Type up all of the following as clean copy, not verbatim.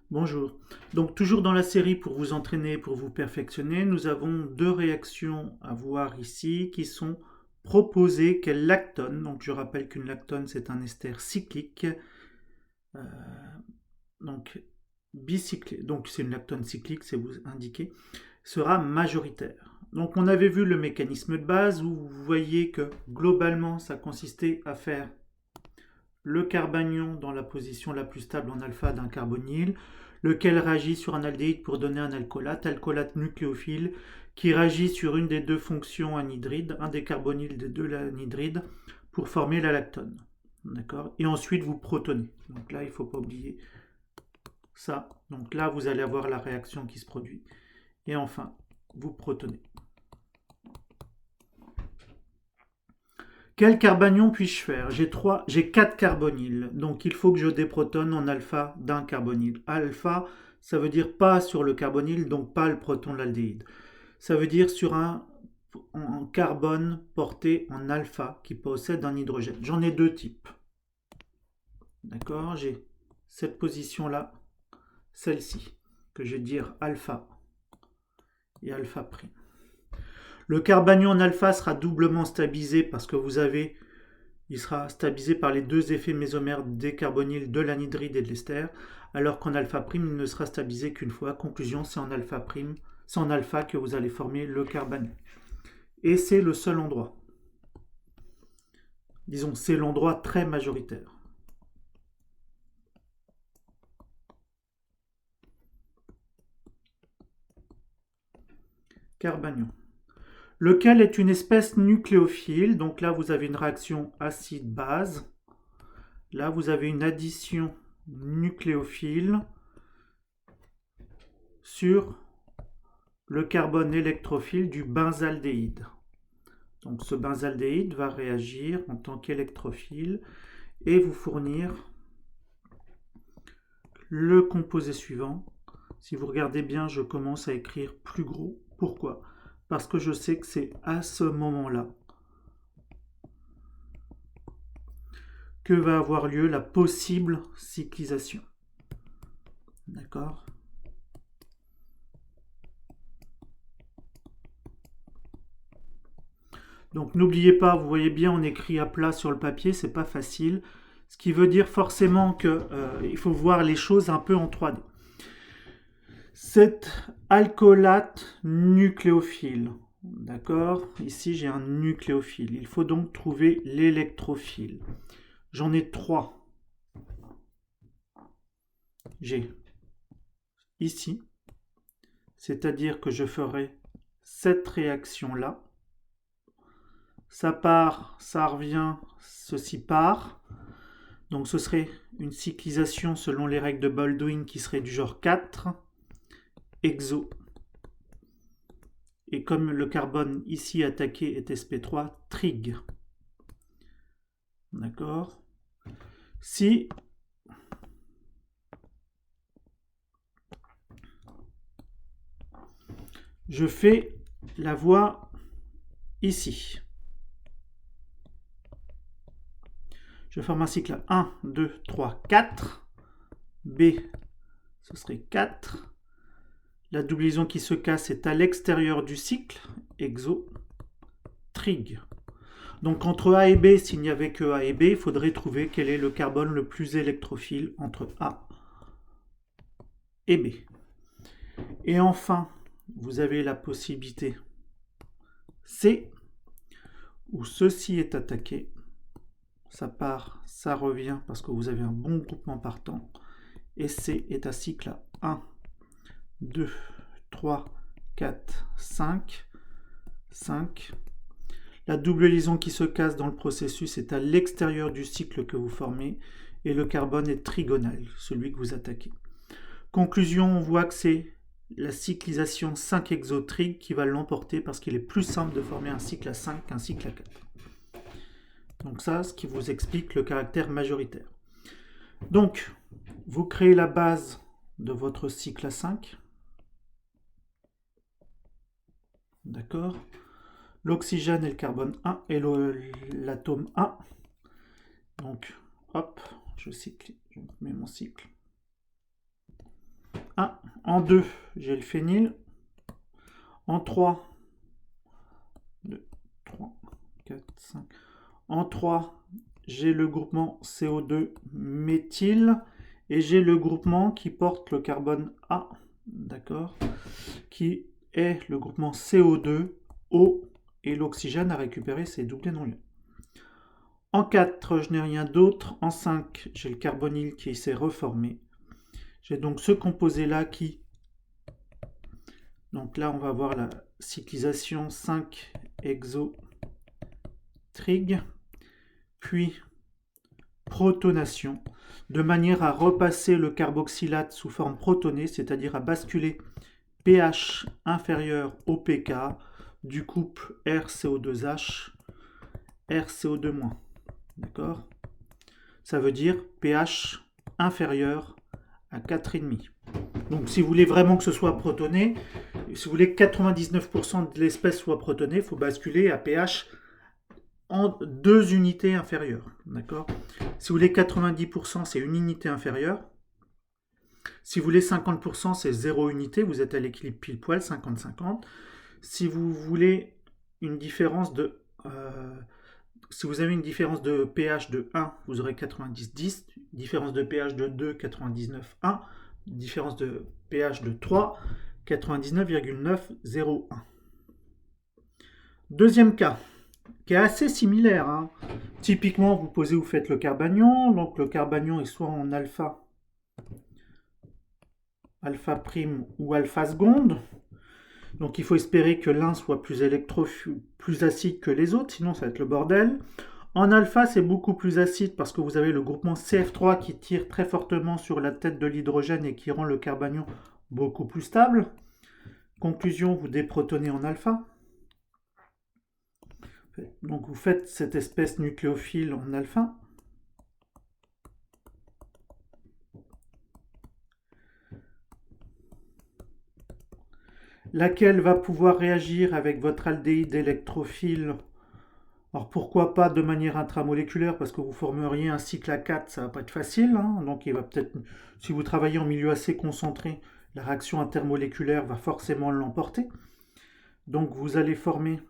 Bonjour. Donc toujours dans la série pour vous entraîner, pour vous perfectionner, nous avons deux réactions à voir ici qui sont proposées qu'est lactone. Donc je rappelle qu'une lactone c'est un ester cyclique, euh, donc bicyclé. Donc c'est une lactone cyclique, c'est vous indiqué, sera majoritaire. Donc on avait vu le mécanisme de base où vous voyez que globalement ça consistait à faire le carbanion dans la position la plus stable en alpha d'un carbonyle, lequel réagit sur un aldéhyde pour donner un alcoolate nucléophile, qui réagit sur une des deux fonctions anhydrides, un des carbonyles des deux anhydrides, pour former la lactone. D'accord. Et ensuite, vous protonez. Donc là, il ne faut pas oublier ça. Donc là, vous allez avoir la réaction qui se produit. Et enfin, vous protonez. Quel carbanion puis-je faire? J'ai 4 carbonyles, donc il faut que je déprotonne en alpha d'un carbonyle. Alpha, ça veut dire pas sur le carbonyle, donc pas le proton de l'aldéhyde. Ça veut dire sur un carbone porté en alpha qui possède un hydrogène. J'en ai deux types. D'accord? J'ai cette position-là, celle-ci, que je vais dire alpha et alpha prime. Le carbanion en alpha sera doublement stabilisé parce que il sera stabilisé par les deux effets mésomères des carbonyles de l'anhydride et de l'ester, alors qu'en alpha prime, il ne sera stabilisé qu'une fois. Conclusion, c'est en alpha prime, c'est en alpha que vous allez former le carbanion. Et c'est le seul endroit. Disons, c'est l'endroit très majoritaire. Carbanion. Lequel est une espèce nucléophile. Donc là, vous avez une réaction acide-base. Là, vous avez une addition nucléophile sur le carbone électrophile du benzaldéhyde. Donc ce benzaldéhyde va réagir en tant qu'électrophile et vous fournir le composé suivant. Si vous regardez bien, je commence à écrire plus gros. Pourquoi? Parce que je sais que c'est à ce moment-là que va avoir lieu la possible cyclisation. D'accord? Donc n'oubliez pas, vous voyez bien, on écrit à plat sur le papier, c'est pas facile. Ce qui veut dire forcément qu'il faut voir les choses un peu en 3D. Cet alcoolate nucléophile, d'accord? Ici j'ai un nucléophile. Il faut donc trouver l'électrophile. J'en ai 3. J'ai ici, c'est-à-dire que je ferai cette réaction-là. Ça part, ça revient, ceci part. Donc ce serait une cyclisation selon les règles de Baldwin qui serait du genre 4, exo. Et comme le carbone ici attaqué est sp3, trig. D'accord? Si je fais la voie ici, je forme un cycle 1, 2, 3, 4. B, ce serait 4. La double liaison qui se casse est à l'extérieur du cycle, exo, trig. Donc entre A et B, s'il n'y avait que A et B, il faudrait trouver quel est le carbone le plus électrophile entre A et B. Et enfin, vous avez la possibilité C, où ceci est attaqué. Ça part, ça revient parce que vous avez un bon groupement partant. Et C est à cycle à 1, 2, 3, 4, 5. 5. La double liaison qui se casse dans le processus est à l'extérieur du cycle que vous formez et le carbone est trigonal, celui que vous attaquez. Conclusion, on voit que c'est la cyclisation 5 exotrig qui va l'emporter parce qu'il est plus simple de former un cycle à 5 qu'un cycle à 4. Donc ça, ce qui vous explique le caractère majoritaire. Donc, vous créez la base de votre cycle à 5. D'accord? L'oxygène et le carbone 1 et l'atome 1. Donc, hop, je mets mon cycle. En 2, j'ai le phényl. En 3, 2, 3, 4, 5. En 3, j'ai le groupement CO2 méthyle et j'ai le groupement qui porte le carbone A, d'accord, qui est le groupement CO2 O et l'oxygène à récupérer ses doublés non lieux. En 4, je n'ai rien d'autre. En 5, j'ai le carbonyle qui s'est reformé. J'ai donc ce composé-là qui... Donc là, on va voir la cyclisation 5-hexo-trig, puis protonation, de manière à repasser le carboxylate sous forme protonée, c'est-à-dire à basculer pH inférieur au pK du couple RCO2H, RCO2-. D'accord? Ça veut dire pH inférieur à 4,5. Donc si vous voulez vraiment que ce soit protoné, si vous voulez que 99% de l'espèce soit protonée, il faut basculer à pH en 2 unités inférieures. D'accord? Si vous voulez 90%, c'est une unité inférieure. Si vous voulez 50%, c'est 0 unité, vous êtes à l'équilibre pile poil, 50-50. Si vous voulez une différence de... si vous avez une différence de pH de 1, vous aurez 90-10. Différence de pH de 2, 99-1. Différence de pH de 3, 99,901. Deuxième cas, qui est assez similaire. Hein. Typiquement, vous posez, vous faites le carbanion. Donc le carbanion est soit en alpha, alpha prime ou alpha seconde. Donc il faut espérer que l'un soit plus plus acide que les autres, sinon ça va être le bordel. En alpha, c'est beaucoup plus acide parce que vous avez le groupement CF3 qui tire très fortement sur la tête de l'hydrogène et qui rend le carbanion beaucoup plus stable. Conclusion, vous déprotonez en alpha. Donc vous faites cette espèce nucléophile en alpha. Laquelle va pouvoir réagir avec votre aldéhyde électrophile. Alors pourquoi pas de manière intramoléculaire, parce que vous formeriez un cycle à 4, ça va pas être facile. Hein. Donc il va peut-être, si vous travaillez en milieu assez concentré, la réaction intermoléculaire va forcément l'emporter. Donc vous allez former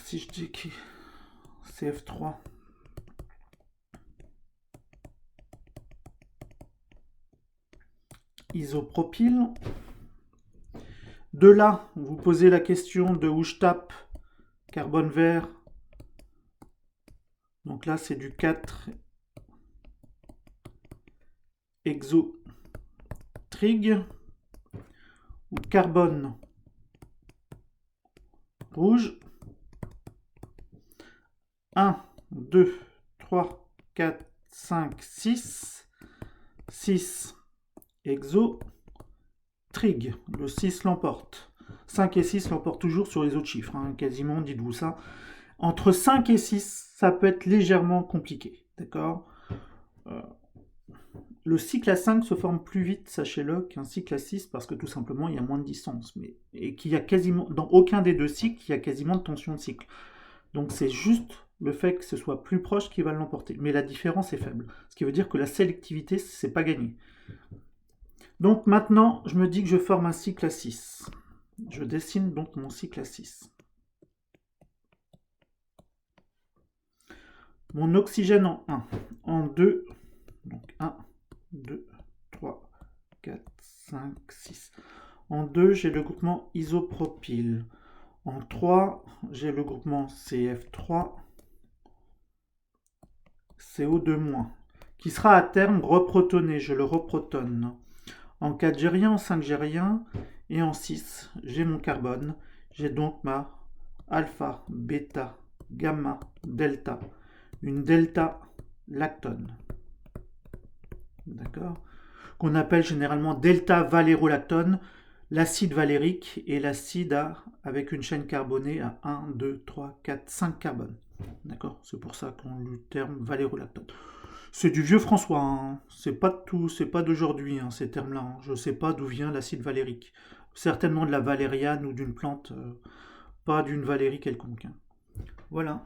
si je dis que CF3 isopropyl. De là, vous posez la question de où je tape carbone vert. Donc là, c'est du 4 hexo-trig ou carbone rouge. 1, 2, 3, 4, 5, 6. 6 hexo, trig. Le 6 l'emporte. 5 et 6 l'emportent toujours sur les autres chiffres. Hein, quasiment, dites-vous ça. Entre 5 et 6, ça peut être légèrement compliqué. D'accord ? Le cycle à 5 se forme plus vite, sachez-le, qu'un cycle à 6 parce que tout simplement, il y a moins de distance. Et qu'il y a quasiment, dans aucun des deux cycles, il y a quasiment de tension de cycle. Donc c'est juste le fait que ce soit plus proche qui va l'emporter. Mais la différence est faible. Ce qui veut dire que la sélectivité, c'est pas gagné. Donc maintenant, je me dis que je forme un cycle à 6. Je dessine donc mon cycle à 6. Mon oxygène en 1, en 2, donc 1, 2, 3, 4, 5, 6. En 2, j'ai le groupement isopropyl. En 3, j'ai le groupement CF3, CO2-, qui sera à terme reprotoné, je le reprotonne. En 4, j'ai rien, en 5, j'ai rien, et en 6, j'ai mon carbone. J'ai donc ma alpha, bêta, gamma, delta, une delta lactone. D'accord ? Qu'on appelle généralement delta valérolactone, l'acide valérique et l'acide avec une chaîne carbonée à 1, 2, 3, 4, 5 carbones. D'accord ? C'est pour ça qu'on le terme valérolactone. C'est du vieux François, hein. C'est pas de tout, c'est pas d'aujourd'hui, hein, ces termes-là. Hein. Je sais pas d'où vient l'acide valérique. Certainement de la valériane ou d'une plante pas d'une Valérie quelconque, hein. Voilà.